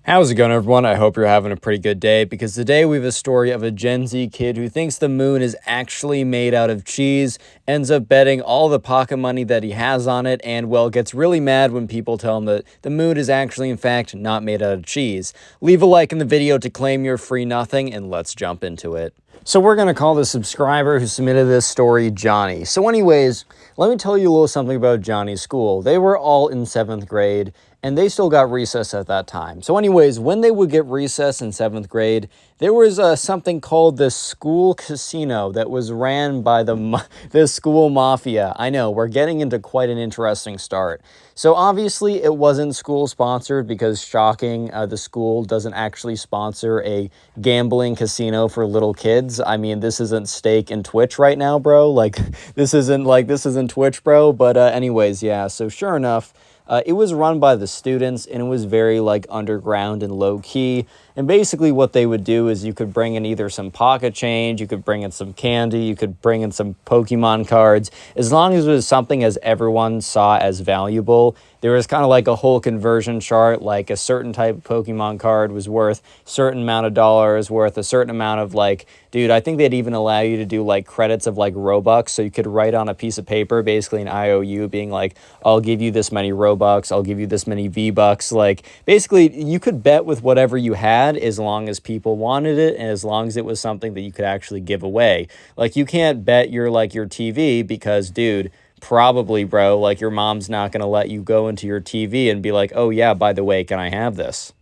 How's it going, everyone? I hope you're having a pretty good day, because today we have a story of a Gen Z kid who thinks the moon is actually made out of cheese, ends up betting all the pocket money that he has on it, and, well, gets really mad when people tell him that the moon is actually, in fact, not made out of cheese. Leave a like in the video to claim your free nothing, and let's jump into it. So we're going to call the subscriber who submitted this story Johnny. So anyways, let me tell you a little something about Johnny's school. They were all in 7th grade, and they still got recess at that time. So anyways, when they would get recess in 7th grade, there was something called the school casino that was ran by the school mafia. I know, we're getting into quite an interesting start. So obviously it wasn't school sponsored because, shocking, the school doesn't actually sponsor a gambling casino for little kids. I mean, this isn't Steak and Twitch right now, bro. This isn't Twitch, bro. But anyways, yeah, so sure enough, it was run by the students, and it was very underground and low key. And basically what they would do is you could bring in either some pocket change, you could bring in some candy, you could bring in some Pokemon cards. As long as it was something as everyone saw as valuable, there was kind of like a whole conversion chart, like a certain type of Pokemon card was worth a certain amount of dollars, worth a certain amount of dude, I think they'd even allow you to do credits of Robux. So you could write on a piece of paper, basically an IOU, being I'll give you this many Robux, I'll give you this many V-Bucks. Basically you could bet with whatever you had as long as people wanted it, and as long as it was something that you could actually give away. You can't bet your TV because, dude, probably, bro, your mom's not going to let you go into your TV and be oh yeah, by the way, can I have this?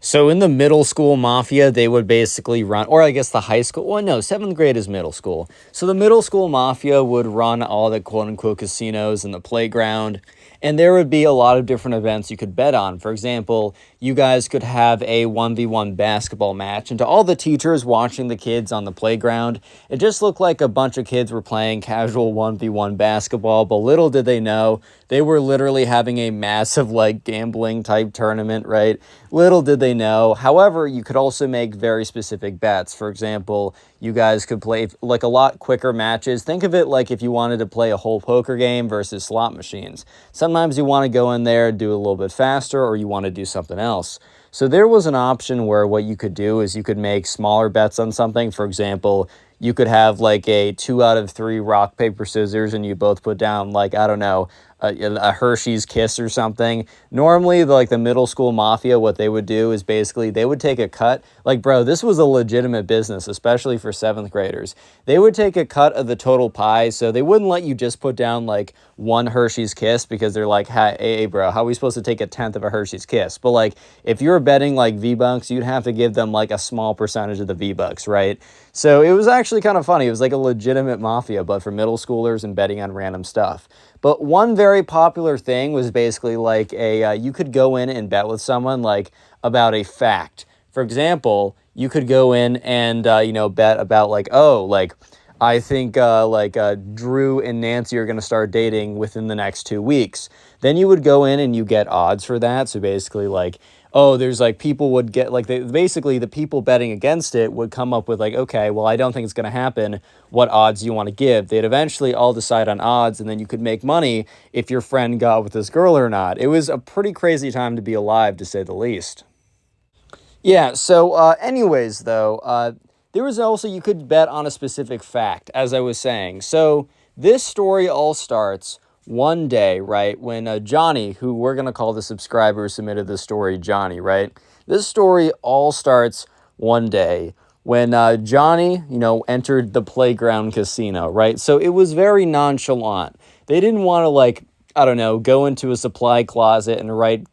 So in the middle school mafia, they would basically run, or I guess the high school, well, no, 7th grade is middle school. So the middle school mafia would run all the quote-unquote casinos and the playground, and there would be a lot of different events you could bet on. For example, you guys could have a 1v1 basketball match, and to all the teachers watching the kids on the playground, it just looked like a bunch of kids were playing casual 1v1 basketball, but little did they know, they were literally having a massive, gambling type tournament, right? Little did they know. However, you could also make very specific bets. For example, you guys could play a lot quicker matches. Think of it if you wanted to play a whole poker game versus slot machines. Sometimes you want to go in there, do a little bit faster, or you want to do something else. So there was an option where what you could do is you could make smaller bets on something. For example, you could have a 2 out of 3 rock, paper, scissors, and you both put down I don't know, a Hershey's Kiss or something. Normally, the middle school mafia, what they would do is basically they would take a cut. Bro, this was a legitimate business, especially for 7th graders. They would take a cut of the total pie, so they wouldn't let you just put down one Hershey's Kiss, because they're hey, bro, how are we supposed to take a tenth of a Hershey's Kiss? But if you're betting V-Bucks, you'd have to give them a small percentage of the V-Bucks, right? So it was actually kind of funny. It was a legitimate mafia, but for middle schoolers and betting on random stuff. But one very popular thing was basically you could go in and bet with someone about a fact. For example, you could go in and bet about I think Drew and Nancy are going to start dating within the next 2 weeks. Then you would go in and you get odds for that. So basically oh, there's people would get basically the people betting against it would come up with okay, well, I don't think it's going to happen. What odds do you want to give? They'd eventually all decide on odds, and then you could make money if your friend got with this girl or not. It was a pretty crazy time to be alive, to say the least. Yeah, so anyways, though, there was also, you could bet on a specific fact, as I was saying. So this story all starts one day, right, when Johnny, who we're going to call the subscriber who submitted this story Johnny, right? This story all starts one day when Johnny, entered the playground casino, right? So it was very nonchalant. They didn't want to, I don't know, go into a supply closet and write,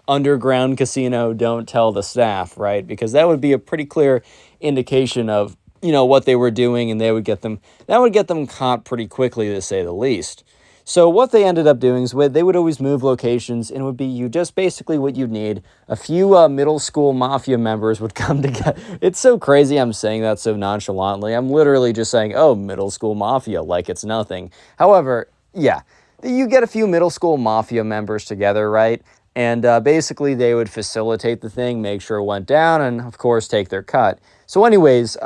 underground casino, don't tell the staff, right? Because that would be a pretty clear indication of, what they were doing, and that would get them caught pretty quickly, to say the least. So what they ended up doing is they would always move locations, and it would be just basically what you'd need. A few middle school mafia members would come together. It's so crazy I'm saying that so nonchalantly. I'm literally just saying, oh, middle school mafia, like it's nothing. However, yeah, you get a few middle school mafia members together, right? And basically they would facilitate the thing, make sure it went down, and of course take their cut. So anyways,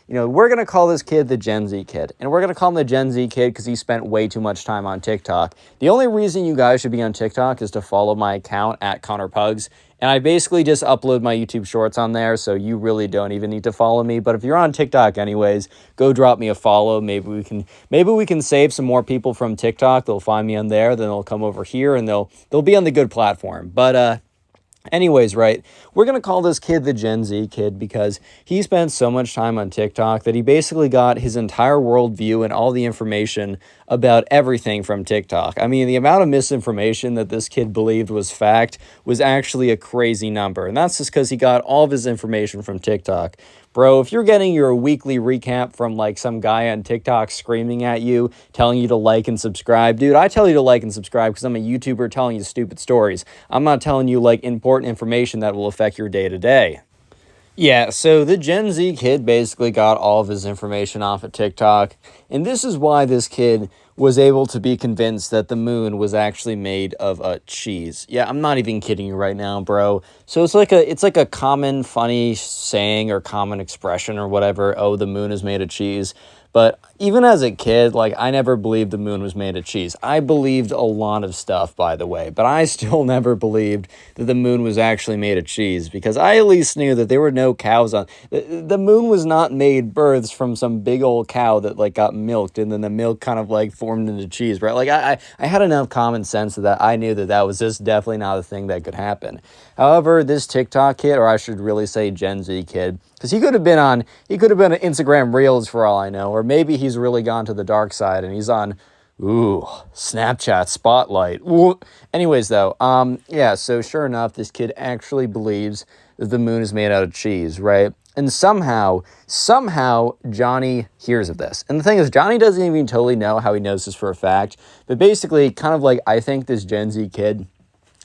we're going to call this kid the Gen Z kid. And we're going to call him the Gen Z kid because he spent way too much time on TikTok. The only reason you guys should be on TikTok is to follow my account at connorpugs. And I basically just upload my YouTube shorts on there, so you really don't even need to follow me. But if you're on TikTok anyways, go drop me a follow. Maybe we can save some more people from TikTok. They'll find me on there, then they'll come over here and they'll be on the good platform. But anyways, right, we're going to call this kid the Gen Z kid because he spent so much time on TikTok that he basically got his entire worldview and all the information about everything from TikTok. I mean, the amount of misinformation that this kid believed was fact was actually a crazy number. And that's just because he got all of his information from TikTok. Bro, if you're getting your weekly recap from like some guy on TikTok screaming at you, telling you to like and subscribe, dude, I tell you to like and subscribe because I'm a YouTuber telling you stupid stories. I'm not telling you like important information that will affect your day to day. Yeah, so the Gen Z kid basically got all of his information off of TikTok, and this is why this kid was able to be convinced that the moon was actually made of a cheese. Yeah, I'm not even kidding you right now, bro. So it's like a common funny saying or common expression or whatever, oh, the moon is made of cheese. But even as a kid, like, I never believed the moon was made of cheese. I believed a lot of stuff, by the way, but I still never believed that the moon was actually made of cheese because I at least knew that there were no cows on. The moon was not made births from some big old cow that, like, got milked and then the milk kind of, like, formed into cheese, right? Like, I had enough common sense that I knew that that was just definitely not a thing that could happen. However, this TikTok kid, or I should really say Gen Z kid, because he could have been on Instagram Reels for all I know, or maybe he's really gone to the dark side and he's on, Snapchat Spotlight. Ooh. Anyways, though, yeah, so sure enough, this kid actually believes that the moon is made out of cheese, right? And somehow, Johnny hears of this. And the thing is, Johnny doesn't even totally know how he knows this for a fact, but basically, kind of like, I think this Gen Z kid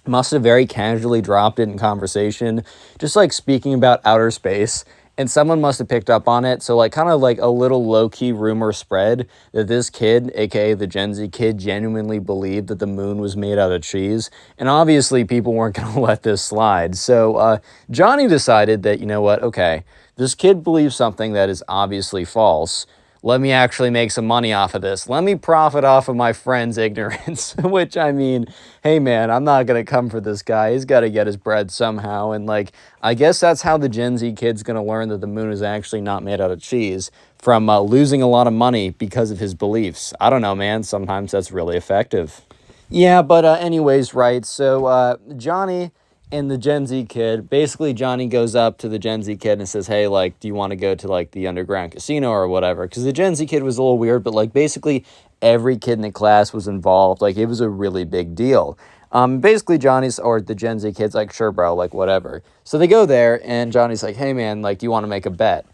must have very casually dropped it in conversation, just like speaking about outer space, and someone must have picked up on it. So like kind of like a little low-key rumor spread that this kid, aka the Gen Z kid, genuinely believed that the moon was made out of cheese. And obviously people weren't going to let this slide. So Johnny decided that, you know what, okay, this kid believes something that is obviously false. Let me actually make some money off of this. Let me profit off of my friend's ignorance, which, I mean, hey, man, I'm not going to come for this guy. He's got to get his bread somehow. And, like, I guess that's how the Gen Z kid's going to learn that the moon is actually not made out of cheese, from losing a lot of money because of his beliefs. I don't know, man. Sometimes that's really effective. Yeah, but anyways, right, so Johnny and the Gen Z kid, basically Johnny goes up to the Gen Z kid and says, hey, like, do you want to go to, like, the underground casino or whatever? Because the Gen Z kid was a little weird, but, like, basically every kid in the class was involved. Like, it was a really big deal. Basically the Gen Z kid's like, sure, bro, like, whatever. So they go there, and Johnny's like, hey, man, like, do you want to make a bet?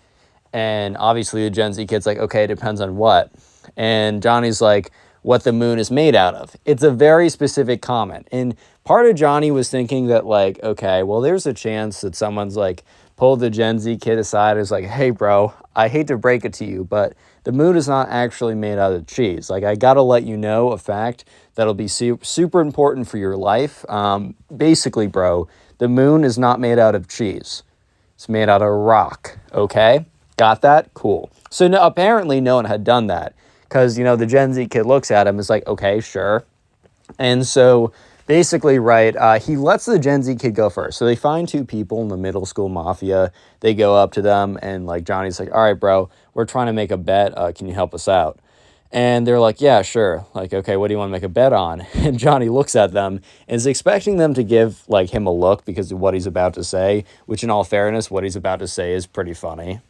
And obviously the Gen Z kid's like, okay, it depends on what. And Johnny's like, what the moon is made out of. It's a very specific comment. And part of Johnny was thinking that, like, okay, well, there's a chance that someone's, like, pulled the Gen Z kid aside and is like, hey, bro, I hate to break it to you, but the moon is not actually made out of cheese. Like, I got to let you know a fact that'll be super important for your life. Basically, bro, the moon is not made out of cheese. It's made out of rock, okay? Got that? Cool. So no, apparently no one had done that. Because, the Gen Z kid looks at him and is like, okay, sure. And so basically, right, he lets the Gen Z kid go first. So they find two people in the middle school mafia. They go up to them and, like, Johnny's like, all right, bro, we're trying to make a bet. Can you help us out? And they're like, yeah, sure. Like, okay, what do you want to make a bet on? And Johnny looks at them and is expecting them to give, like, him a look because of what he's about to say, which in all fairness, what he's about to say is pretty funny.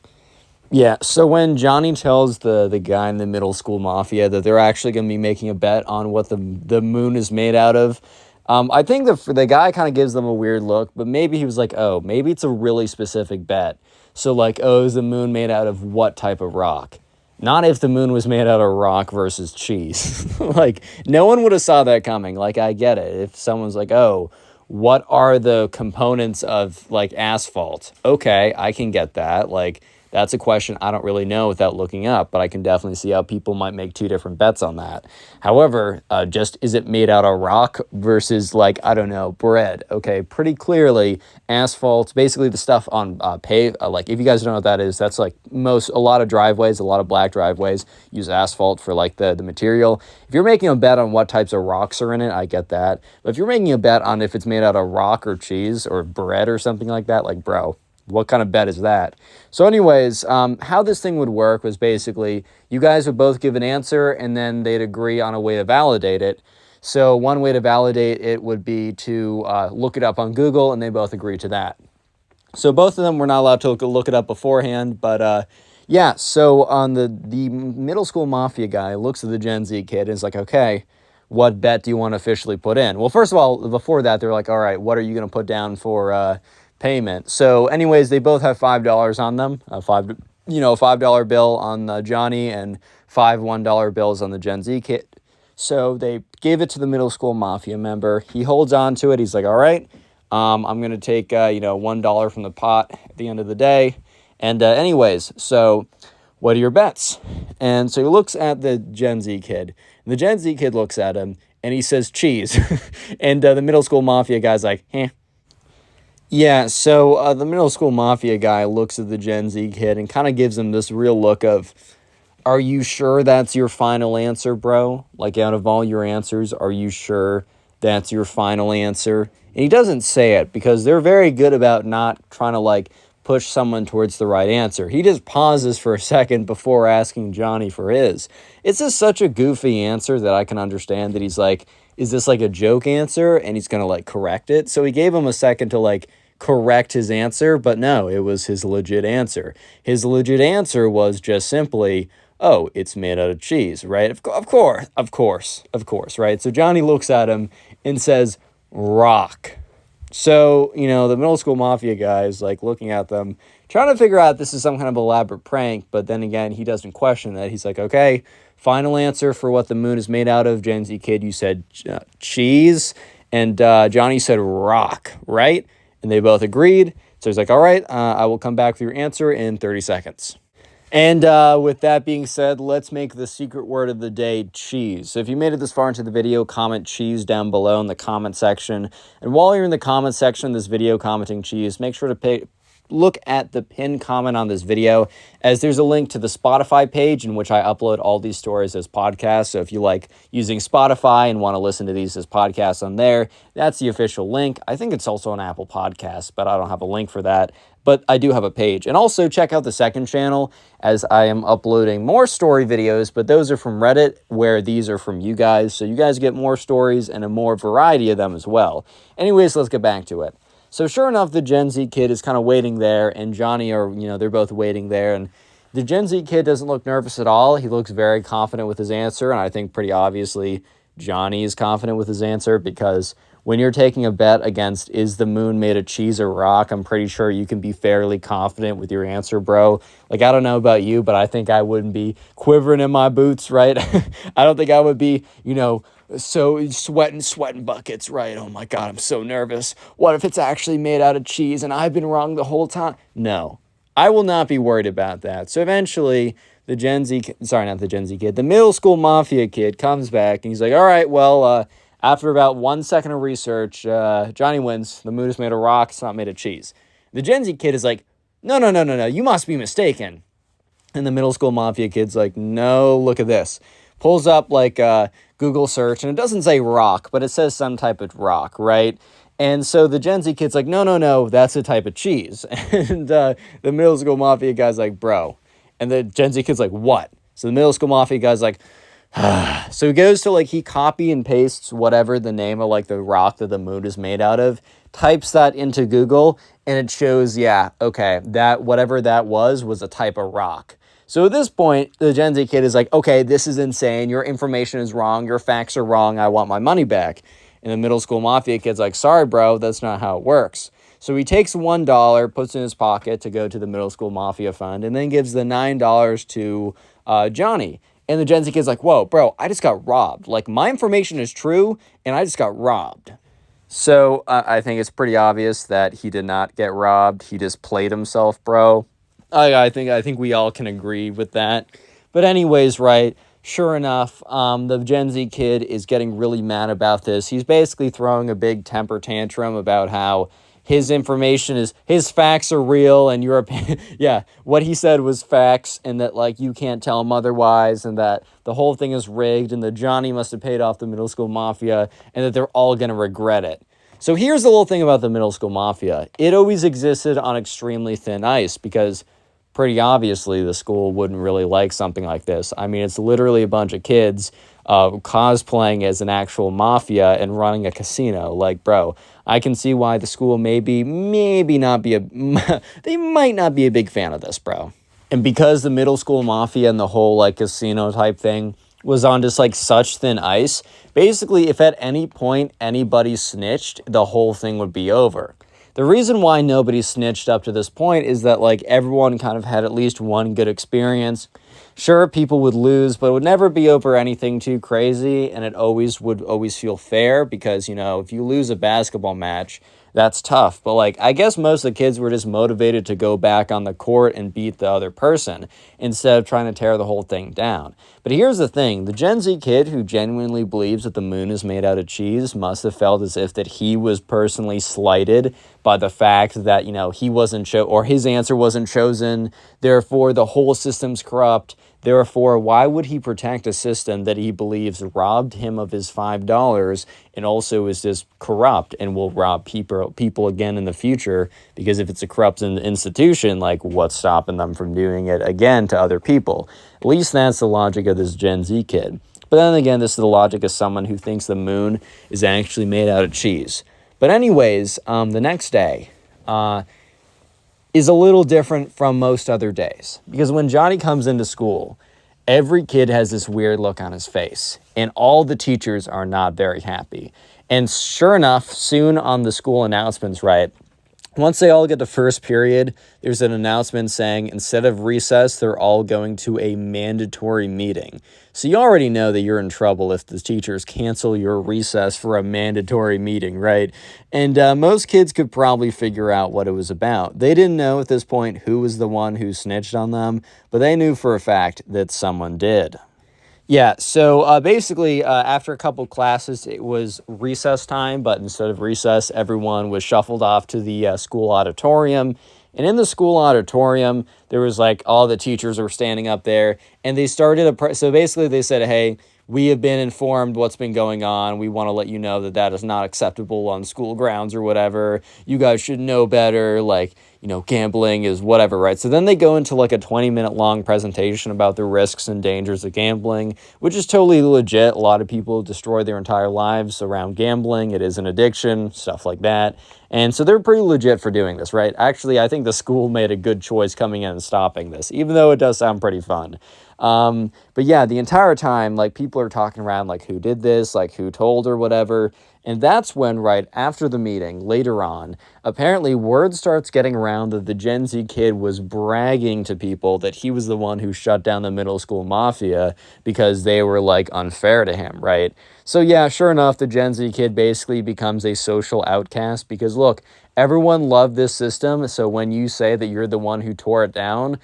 Yeah, so when Johnny tells the guy in the middle school mafia that they're actually going to be making a bet on what the moon is made out of, I think the guy kind of gives them a weird look, but maybe he was like, oh, maybe it's a really specific bet. So, like, oh, is the moon made out of what type of rock? Not if the moon was made out of rock versus cheese. Like, no one would have saw that coming. Like, I get it. If someone's like, oh, what are the components of, like, asphalt? Okay, I can get that. Like, That's a question I don't really know without looking up, but I can definitely see how people might make two different bets on that. However, just is it made out of rock versus, like, I don't know, bread? Okay, pretty clearly, asphalt, basically the stuff on like, if you guys don't know what that is, that's like a lot of driveways, a lot of black driveways use asphalt for like the material. If you're making a bet on what types of rocks are in it, I get that. But if you're making a bet on if it's made out of rock or cheese or bread or something like that, like, bro, what kind of bet is that? So anyways, how this thing would work was basically you guys would both give an answer and then they'd agree on a way to validate it. So one way to validate it would be to look it up on Google, and they both agree to that. So both of them were not allowed to look it up beforehand, but yeah, so on the middle school mafia guy looks at the Gen Z kid and is like, okay, what bet do you want to officially put in? Well, first of all, before that, they're like, all right, what are you going to put down for payment? So anyways, they both have $5 on them, a $5 bill on Johnny and five $1 bills on the Gen Z kid. So they gave it to the middle school mafia member. He holds on to it. He's like, all right, I'm going to take, $1 from the pot at the end of the day. And anyways, so what are your bets? And so he looks at the Gen Z kid. And the Gen Z kid looks at him and he says cheese. And the middle school mafia guy's like, eh. Yeah, so the middle school mafia guy looks at the Gen Z kid and kind of gives him this real look of, are you sure that's your final answer, bro? Like, out of all your answers, are you sure that's your final answer? And he doesn't say it because they're very good about not trying to, like, push someone towards the right answer. He just pauses for a second before asking Johnny for his. It's just such a goofy answer that I can understand that he's like, is this like a joke answer? And he's going to, like, correct it. So he gave him a second to, like, correct his answer, but no, it was his legit answer. His legit answer was just simply, oh, it's made out of cheese, right? Of course, right? So Johnny looks at him and says, rock. So, the middle school mafia guy is like looking at them, trying to figure out this is some kind of elaborate prank, but then again, he doesn't question that. He's like, okay, final answer for what the moon is made out of. Gen Z kid, you said cheese, and Johnny said rock, right? And they both agreed. So he's like, all right, I will come back with your answer in 30 seconds. And with that being said, let's make the secret word of the day cheese. So if you made it this far into the video, comment cheese down below in the comment section. And while you're in the comment section of this video commenting cheese, make sure to look at the pinned comment on this video, as there's a link to the Spotify page in which I upload all these stories as podcasts. So if you like using Spotify and want to listen to these as podcasts on there, that's the official link. I think it's also on Apple Podcasts, but I don't have a link for that. But I do have a page. And also check out the second channel, as I am uploading more story videos, but those are from Reddit, where these are from you guys. So you guys get more stories and a more variety of them as well. Anyways, let's get back to it. So sure enough, the Gen Z kid is kind of waiting there, and Johnny they're both waiting there. And the Gen Z kid doesn't look nervous at all. He looks very confident with his answer. And I think pretty obviously Johnny is confident with his answer, because when you're taking a bet against is the moon made of cheese or rock, I'm pretty sure you can be fairly confident with your answer, bro. Like, I don't know about you, but I think I wouldn't be quivering in my boots, right? I don't think I would be, so sweating buckets, right? Oh my God, I'm so nervous. What if it's actually made out of cheese and I've been wrong the whole time? No, I will not be worried about that. So eventually the middle school mafia kid comes back and he's like, all right, well, after about 1 second of research, Johnny wins. The moon is made of rock. It's not made of cheese. The Gen Z kid is like, no, you must be mistaken. And the middle school mafia kid's like, no, look at this. Pulls up like Google search, and it doesn't say rock, but it says some type of rock, right? And so the Gen Z kid's like, no, that's a type of cheese. And the middle school mafia guy's like, bro. And the Gen Z kid's like, what? So the middle school mafia guy's like, so he goes to, like, he copy and pastes whatever the name of, like, the rock that the moon is made out of, types that into Google, and it shows, yeah, okay, that whatever that was a type of rock. So at this point, the Gen Z kid is like, okay, this is insane. Your information is wrong. Your facts are wrong. I want my money back. And the middle school mafia kid's like, sorry, bro, that's not how it works. So he takes $1, puts it in his pocket to go to the middle school mafia fund, and then gives the $9 to Johnny. And the Gen Z kid's like, whoa, bro, I just got robbed. Like, my information is true, and I just got robbed. So I think it's pretty obvious that he did not get robbed. He just played himself, bro. I think we all can agree with that. But anyways, right, sure enough, the Gen Z kid is getting really mad about this. He's basically throwing a big temper tantrum about how his facts are real and your opinion, yeah, what he said was facts, and that like you can't tell him otherwise, and that the whole thing is rigged, and that Johnny must have paid off the middle school mafia, and that they're all gonna regret it. So here's the little thing about the middle school mafia. It always existed on extremely thin ice because pretty obviously the school wouldn't really like something like this. I mean, it's literally a bunch of kids cosplaying as an actual mafia and running a casino. Like, bro, I can see why the school maybe not be a, they might not be a big fan of this, bro. And because the middle school mafia and the whole like casino type thing was on just like such thin ice, basically if at any point anybody snitched, the whole thing would be over. The reason why nobody snitched up to this point is that like everyone kind of had at least one good experience. Sure, people would lose, but it would never be over anything too crazy, and it would always feel fair because, you know, if you lose a basketball match, that's tough. But like I guess most of the kids were just motivated to go back on the court and beat the other person instead of trying to tear the whole thing down. But here's the thing, the Gen Z kid who genuinely believes that the moon is made out of cheese must have felt as if that he was personally slighted by the fact that, you know, he wasn't or his answer wasn't chosen, therefore the whole system's corrupt. Therefore, why would he protect a system that he believes robbed him of his $5 and also is just corrupt and will rob people again in the future? Because if it's a corrupt institution, like what's stopping them from doing it again to other people? At least that's the logic of this Gen Z kid. But then again, this is the logic of someone who thinks the moon is actually made out of cheese. But anyways, the next day is a little different from most other days. Because when Johnny comes into school, every kid has this weird look on his face. And all the teachers are not very happy. And sure enough, soon on the school announcements, right, once they all get to first period, there's an announcement saying instead of recess, they're all going to a mandatory meeting. So you already know that you're in trouble if the teachers cancel your recess for a mandatory meeting, right? And most kids could probably figure out what it was about. They didn't know at this point who was the one who snitched on them, but they knew for a fact that someone did. Yeah, so basically, after a couple classes, it was recess time, but instead of recess, everyone was shuffled off to the school auditorium. And in the school auditorium, there was like all the teachers were standing up there, and they started so basically they said, hey, we have been informed what's been going on. We want to let you know that that is not acceptable on school grounds or whatever. You guys should know better. Like, you know, gambling is whatever, right? So then they go into like a 20-minute long presentation about the risks and dangers of gambling, which is totally legit. A lot of people destroy their entire lives around gambling. It is an addiction, stuff like that. And so they're pretty legit for doing this, right? Actually, I think the school made a good choice coming in and stopping this, even though it does sound pretty fun. But yeah, the entire time, like people are talking around like who did this, like who told or whatever. And that's when, right after the meeting, later on, apparently word starts getting around that the Gen Z kid was bragging to people that he was the one who shut down the middle school mafia because they were like unfair to him, right? So yeah, sure enough, the Gen Z kid basically becomes a social outcast because look, everyone loved this system. So when you say that you're the one who tore it down,